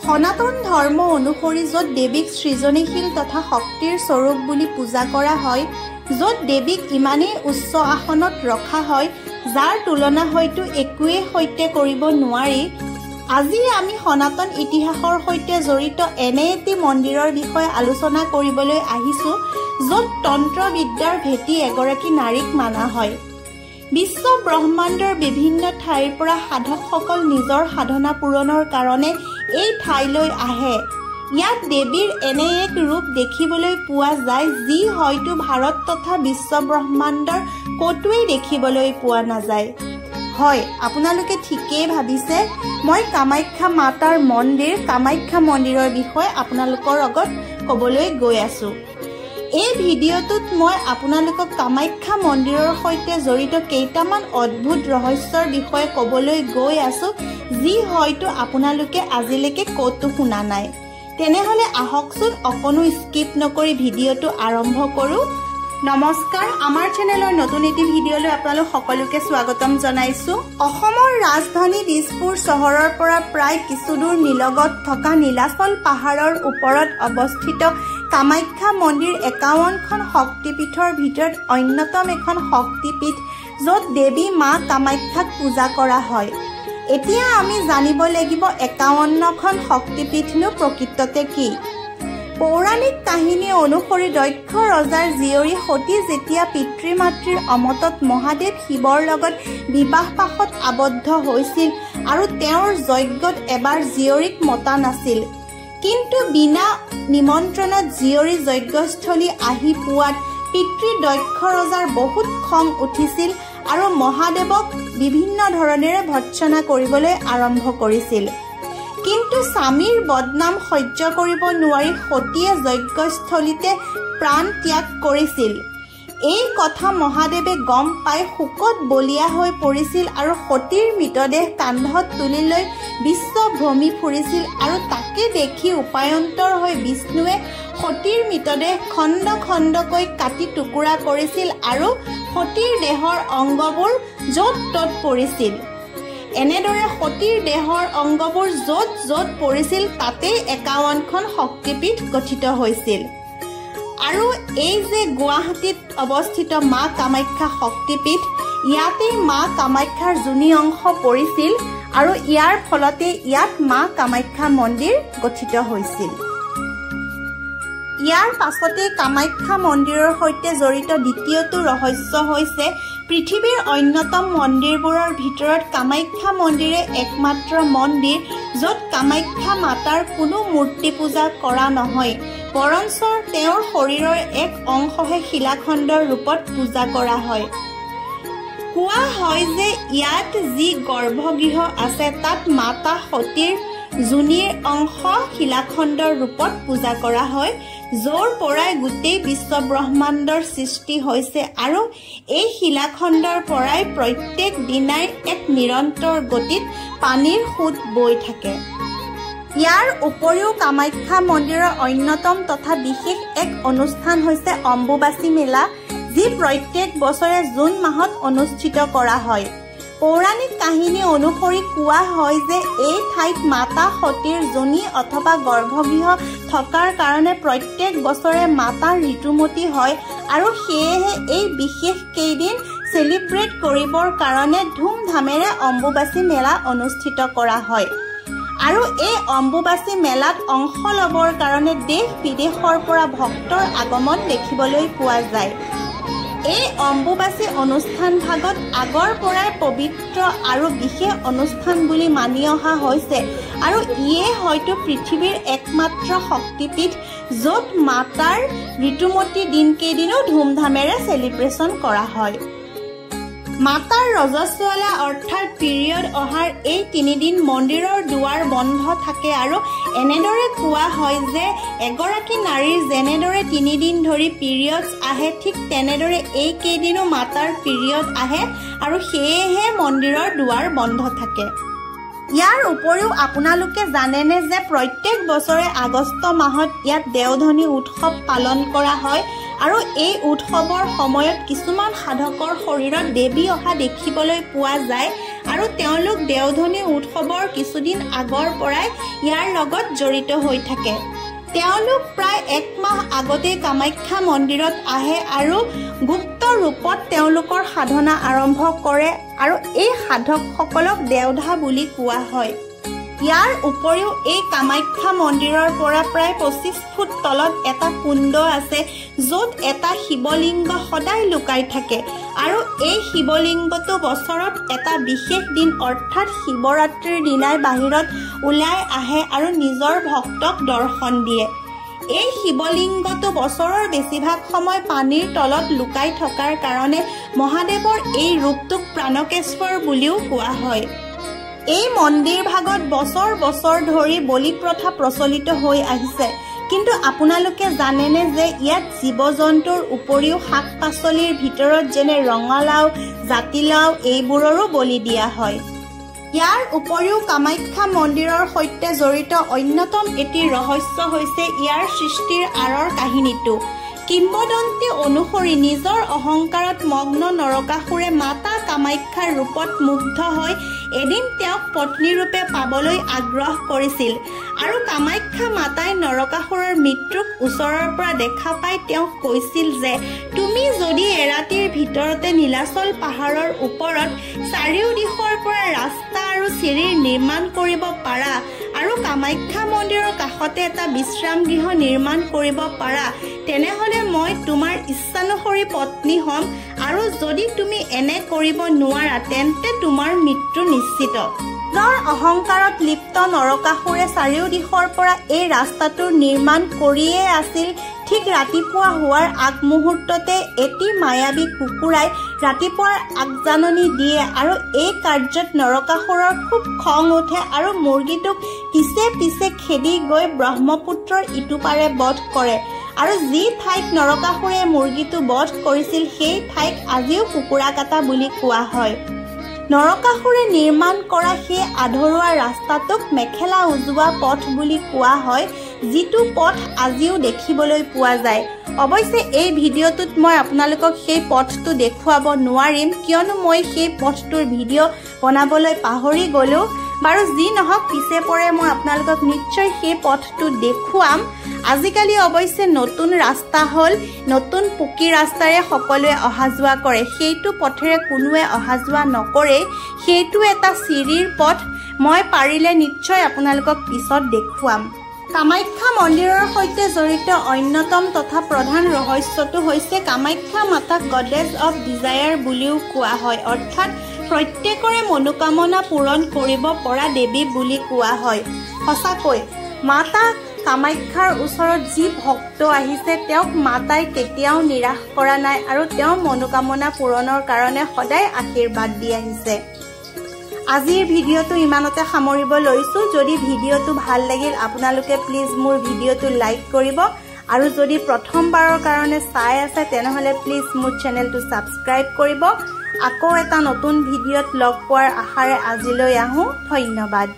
সনাতন ধৰ্ম অনুসৰি য'ত দেৱীক সৃজনীশীল তথা শক্তিৰ স্বৰূপ বুলি পূজা কৰা হয়, য'ত দেৱীক ইমানেই উচ্চ আসনত ৰখা হয় যাৰ তুলনা হয়তো একোৱে সৈতে কৰিব নোৱাৰি, আজি আমি সনাতন ইতিহাসৰ সৈতে জড়িত এনে এটি মন্দিৰৰ বিষয়ে আলোচনা কৰিবলৈ আহিছোঁ, য'ত তন্ত্ৰবিদ্যাৰ ভেটি এগৰাকী নাৰীক মানা হয়। বিশ্ব ব্ৰহ্মাণ্ডৰ বিভিন্ন ঠাইৰ পৰা সাধকসকল নিজৰ সাধনা পূৰণৰ কাৰণে এই ঠাইলৈ আহে। ইয়াত দেৱীৰ এনে এক ৰূপ দেখিবলৈ পোৱা যায় যি হয়তো ভাৰত তথা বিশ্ব ব্ৰহ্মাণ্ডৰ ক'তোৱেই দেখিবলৈ পোৱা নাযায়। হয়, আপোনালোকে ঠিকেই ভাবিছে, মই কামাখ্যা মাতাৰ মন্দিৰ কামাখ্যা মন্দিৰৰ বিষয়ে আপোনালোকৰ আগত ক'বলৈ গৈ আছোঁ। এই ভিডিঅ'টোত মই আপোনালোকক কামাখ্যা মন্দিৰৰ সৈতে জড়িত কেইটামান অদ্ভুত ৰহস্যৰ বিষয়ে ক'বলৈ গৈ আছোঁ, যি হয়তো আপোনালোকে আজিলৈকে ক'তো শুনা নাই। তেনেহ'লে আহকচোন অকণো স্কিপ নকৰি ভিডিঅ'টো আৰম্ভ কৰোঁ। নমস্কাৰ, আমাৰ চেনেলৰ নতুন এটি ভিডিঅ'লৈ আপোনালোক সকলোকে স্বাগতম জনাইছোঁ। অসমৰ ৰাজধানী দিছপুৰ চহৰৰ পৰা প্ৰায় কিছুদূৰ নিলগত থকা নীলাচল পাহাৰৰ ওপৰত অৱস্থিত কামাখ্যা মন্দিৰ 51খন শক্তিপীঠৰ ভিতৰত অন্যতম এখন শক্তিপীঠ, য'ত দেৱী মা কামাখ্যাক পূজা কৰা হয়। এতিয়া আমি জানিব লাগিব 51খন শক্তিপীঠনো প্ৰকৃততে কি। পৌৰাণিক কাহিনী অনুসৰি দক্ষ ৰজাৰ জীয়ৰী সতী যেতিয়া পিতৃ মাতৃৰ অমতত মহাদেৱ শিৱৰ লগত বিবাহপাশত আবদ্ধ হৈছিল আৰু তেওঁৰ যজ্ঞত এবাৰ জীয়ৰীক মতা নাছিল, কিন্তু বিনা নিমন্ত্ৰণত জীয়ৰী যজ্ঞস্থলী আহি পোৱাত পিতৃ দক্ষ ৰজাৰ বহুত খং উঠিছিল আৰু মহাদেৱক বিভিন্ন ধৰণেৰে ভৰ্ৎসনা কৰিবলৈ আৰম্ভ কৰিছিল। কিন্তু স্বামীৰ বদনাম সহ্য কৰিব নোৱাৰি সতীয়ে যজ্ঞস্থলীতে প্ৰাণ ত্যাগ কৰিছিল। এই কথা মহাদেৱে গম পাই শোকত বলিয়া হৈ পৰিছিল আৰু সতীৰ মৃতদেহ কান্ধত তুলি লৈ বিশ্ব ভ্ৰমি ফুৰিছিল আৰু তাকে দেখি উপায়ন্তৰ হৈ বিষ্ণুৱে সতীৰ মৃতদেহ খণ্ড খণ্ডকৈ কাটি টুকুৰা কৰিছিল আৰু সতীৰ দেহৰ অংগবোৰ য'ত ত'ত পৰিছিল। এনেদৰে সতীৰ দেহৰ অংগবোৰ য'ত য'ত পৰিছিল তাতেই 51খন শক্তিপীঠ গঠিত হৈছিল। আৰু এই যে গুৱাহাটীত অৱস্থিত মা কামাখ্যা শক্তিপীঠ, ইয়াতেই মা কামাখ্যাৰ যোনি অংশ পৰিছিল আৰু ইয়াৰ ফলতে ইয়াত মা কামাখ্যা মন্দিৰ গঠিত হৈছিল। ইয়াৰ পাছতে কামাখ্যা মন্দিৰৰ সৈতে জড়িত দ্বিতীয়টো ৰহস্য হৈছে পৃথিৱীৰ অন্যতম মন্দিৰবোৰৰ ভিতৰত কামাখ্যা মন্দিৰে একমাত্ৰ মন্দিৰ য'ত কামাখ্যা মাতাৰ কোনো মূৰ্তি পূজা কৰা নহয়, বৰঞ্চ তেওঁৰ শৰীৰৰ এক অংশহে শিলাখণ্ডৰ ৰূপত পূজা কৰা হয়। কোৱা হয় যে ইয়াত যি গৰ্ভগৃহ আছে তাত মাতা সতীৰ যোনিৰ অংশ শিলাখণ্ডৰ ৰূপত পূজা কৰা হয়, য'ৰ পৰাই গোটেই বিশ্ব ব্ৰহ্মাণ্ডৰ সৃষ্টি হৈছে আৰু এই শিলাখণ্ডৰ পৰাই প্ৰত্যেক দিনাই এক নিৰন্তৰ গতিত পানীৰ সোঁত বৈ থাকে। ইয়াৰ উপৰিও কামাখ্যা মন্দিৰৰ অন্যতম তথা বিশেষ এক অনুষ্ঠান হৈছে অম্বুবাচী মেলা, যি প্ৰত্যেক বছৰে জুন মাহত অনুষ্ঠিত কৰা হয়। পৌৰাণিক কাহিনী অনুসৰি কোৱা হয় যে এই ঠাইত মাতা সতীৰ যোনি অথবা গৰ্ভগৃহ থকাৰ কাৰণে প্ৰত্যেক বছৰে মাতা ঋতুমতী হয় আৰু সেয়েহে এই বিশেষ কেইদিন চেলিব্ৰেট কৰিবৰ কাৰণে ধুমধামেৰে অম্বুবাচী মেলা অনুষ্ঠিত কৰা হয়। আৰু এই অম্বুবাচী মেলাত অংশ ল'বৰ কাৰণে দেশ বিদেশৰ পৰা ভক্তৰ আগমন দেখিবলৈ পোৱা যায়। এই অম্বুবাচী অনুষ্ঠান ভাগত আগৰ পৰাই পবিত্ৰ আৰু বিশেষ অনুষ্ঠান বুলি মানি অহা হৈছে আৰু ইয়ে হয়তো পৃথিৱীৰ একমাত্ৰ শক্তিপীঠ য'ত মাতাৰ ঋতুমতী দিনকেইদিনো ধুমধামেৰে চেলিব্ৰেশ্যন কৰা হয়। মাতাৰ ৰজস্বলা অৰ্থাৎ পিৰিয়ড অহাৰ এই 3 দিন মন্দিৰৰ দুৱাৰ বন্ধ থাকে আৰু এনেদৰে কোৱা হয় যে এগৰাকী নাৰীৰ যেনেদৰে 3 দিন ধৰি পিৰিয়ডছ আহে ঠিক তেনেদৰে এই কেইদিনো মাতাৰ পিৰিয়ড আহে আৰু সেয়েহে মন্দিৰৰ দুৱাৰ বন্ধ থাকে। ইয়াৰ উপৰিও আপোনালোকে জানেনে যে প্ৰত্যেক বছৰে আগষ্ট মাহত ইয়াত দেওধনী উৎসৱ পালন কৰা হয় আৰু এই উৎসৱৰ সময়ত কিছুমান সাধকৰ শৰীৰত দেৱী অহা দেখিবলৈ পোৱা যায় আৰু তেওঁলোক দেওধনী উৎসৱৰ কিছুদিন আগৰ পৰাই ইয়াৰ লগত জড়িত হৈ থাকে। তেওঁলোক প্ৰায় 1 মাহ আগতে কামাখ্যা মন্দিৰত আহে আৰু গুপ্ত ৰূপত তেওঁলোকৰ সাধনা আৰম্ভ কৰে আৰু এই সাধকসকলক দেওধা বুলি কোৱা হয়। ইয়াৰ উপৰিও এই কামাখ্যা মন্দিৰৰ পৰা প্ৰায় 25 ফুট তলত এটা কুণ্ড আছে য'ত এটা শিৱলিংগ সদায় লুকাই থাকে আৰু এই শিৱলিংগটো বছৰত এটা বিশেষ দিন অৰ্থাৎ শিৱৰাত্ৰিৰ দিনাই বাহিৰত ওলাই আহে আৰু নিজৰ ভক্তক দৰ্শন দিয়ে। এই শিৱলিংগটো বছৰৰ বেছিভাগ সময় পানীৰ তলত লুকাই থকাৰ কাৰণে মহাদেৱৰ এই ৰূপটোক প্ৰাণকেশ্বৰ বুলিও কোৱা হয়। এই মন্দিৰ ভাগত বছৰ বছৰ ধৰি বলি প্ৰথা প্ৰচলিত হৈ আহিছে, কিন্তু আপোনালোকে জানেনে যে ইয়াত জীৱ-জন্তুৰ উপৰিও শাক-পাচলিৰ ভিতৰত যেনে ৰঙালাও, জাতিলাও এইবোৰৰো বলি দিয়া হয়। ইয়াৰ উপৰিও কামাখ্যা মন্দিৰৰ সৈতে জড়িত অন্যতম এটি ৰহস্য হৈছে ইয়াৰ সৃষ্টিৰ আঁৰৰ কাহিনীটো। কিম্বদন্তি অনুসৰি নিজৰ অহংকাৰত মগ্ন নৰকাসুৰে মাতা কামাখ্যাৰ ৰূপত মুগ্ধ হৈ এদিন তেওঁক পত্নীৰূপে পাবলৈ আগ্ৰহ কৰিছিল আৰু কামাখ্যা মাতাই নৰকাসুৰৰ মৃত্যুক ওচৰৰ পৰা দেখা পাই তেওঁক কৈছিল যে তুমি যদি এৰাতিৰ ভিতৰতে নীলাচল পাহাৰৰ ওপৰত চাৰিওদিশৰ পৰা ৰাস্তা আৰু চিৰিৰ নিৰ্মাণ কৰিব পাৰা আৰু কামাখ্যা মন্দিৰৰ কাষতে এটা বিশ্ৰাম গৃহ নিৰ্মাণ কৰিব পাৰা তেনেহ'লে মই তোমাৰ ইচ্ছানুসৰি পত্নী হ'ম আৰু যদি তুমি এনে কৰিব নোৱাৰা তেন্তে তোমাৰ মৃত্যু নিশ্চিত। নিজৰ অহংকাৰত লিপ্ত নৰকাসুৰে চাৰিওদিশৰ পৰা এই ৰাস্তাটোৰ নিৰ্মাণ কৰিয়ে আছিল। ঠিক ৰাতিপুৱা হোৱাৰ আগমুহূৰ্ততে এটি মায়াবী কুকুৰাই ৰাতিপুৱাৰ আগজাননী দিয়ে আৰু এই কাৰ্যত নৰকাসুৰৰ খুব খং উঠে আৰু মুৰ্গীটোক পিছে পিছে খেদি গৈ ব্ৰহ্মপুত্ৰৰ ইটোপাৰে বধ কৰে আৰু যি ঠাইত নৰকাসুৰে মুৰ্গীটো বধ কৰিছিল সেই ঠাইক আজিও কুকুৰা কাটা বুলি কোৱা হয়। নৰকাসুৰে নিৰ্মাণ কৰা সেই আধৰুৱা ৰাস্তাটোক মেখেলা উজোৱা পথ বুলি কোৱা হয়, যিটো পথ আজিও দেখিবলৈ পোৱা যায়। অৱশ্যে এই ভিডিঅ'টোত মই আপোনালোকক সেই পথটো দেখুৱাব নোৱাৰিম, কিয়নো মই সেই পথটোৰ ভিডিঅ' বনাবলৈ পাহৰি গ'লোঁ। বাৰু যি নহওক পিছে পৰে মই আপোনালোকক নিশ্চয় সেই পথটো দেখুৱাম। আজিকালি অৱশ্যে নতুন ৰাস্তা হ'ল, নতুন পকী ৰাস্তাৰে সকলোৱে অহা যোৱা কৰে, সেইটো পথেৰে কোনোৱে অহা যোৱা নকৰে। সেইটো এটা চিৰিৰ পথ, মই পাৰিলে নিশ্চয় আপোনালোকক পিছত দেখুৱাম। কামাখ্যা মন্দিৰৰ সৈতে জড়িত অন্যতম তথা প্ৰধান ৰহস্যটো হৈছে কামাখ্যা মাতাক গডেছ অৱ ডিজায়াৰ বুলিও কোৱা হয়, অৰ্থাৎ প্ৰত্যেকৰে মনোকামনা পূৰণ কৰিব পৰা দেৱী বুলি কোৱা হয়। সঁচাকৈ মাতা কামাখ্যাৰ ওচৰত যি ভক্ত আহিছে তেওঁক মাতাই কেতিয়াও নিৰাশ কৰা নাই আৰু তেওঁৰ মনোকামনা পূৰণৰ কাৰণে সদায় আশীৰ্বাদ দি আহিছে। আজিৰ ভিডিঅ'টো ইমানতে সামৰিব লৈছোঁ। যদি ভিডিঅ'টো ভাল লাগিল আপোনালোকে প্লিজ মোৰ ভিডিঅ'টো লাইক কৰিব আৰু যদি প্ৰথমবাৰৰ কাৰণে চাই আছে তেনেহ'লে প্লিজ মোৰ চেনেলটো ছাবস্ক্ৰাইব কৰিব। আকৌ এটা নতুন ভিডিঅ'ত লগ পোৱাৰ আশাৰে আজিলৈ আহোঁ। ধন্যবাদ।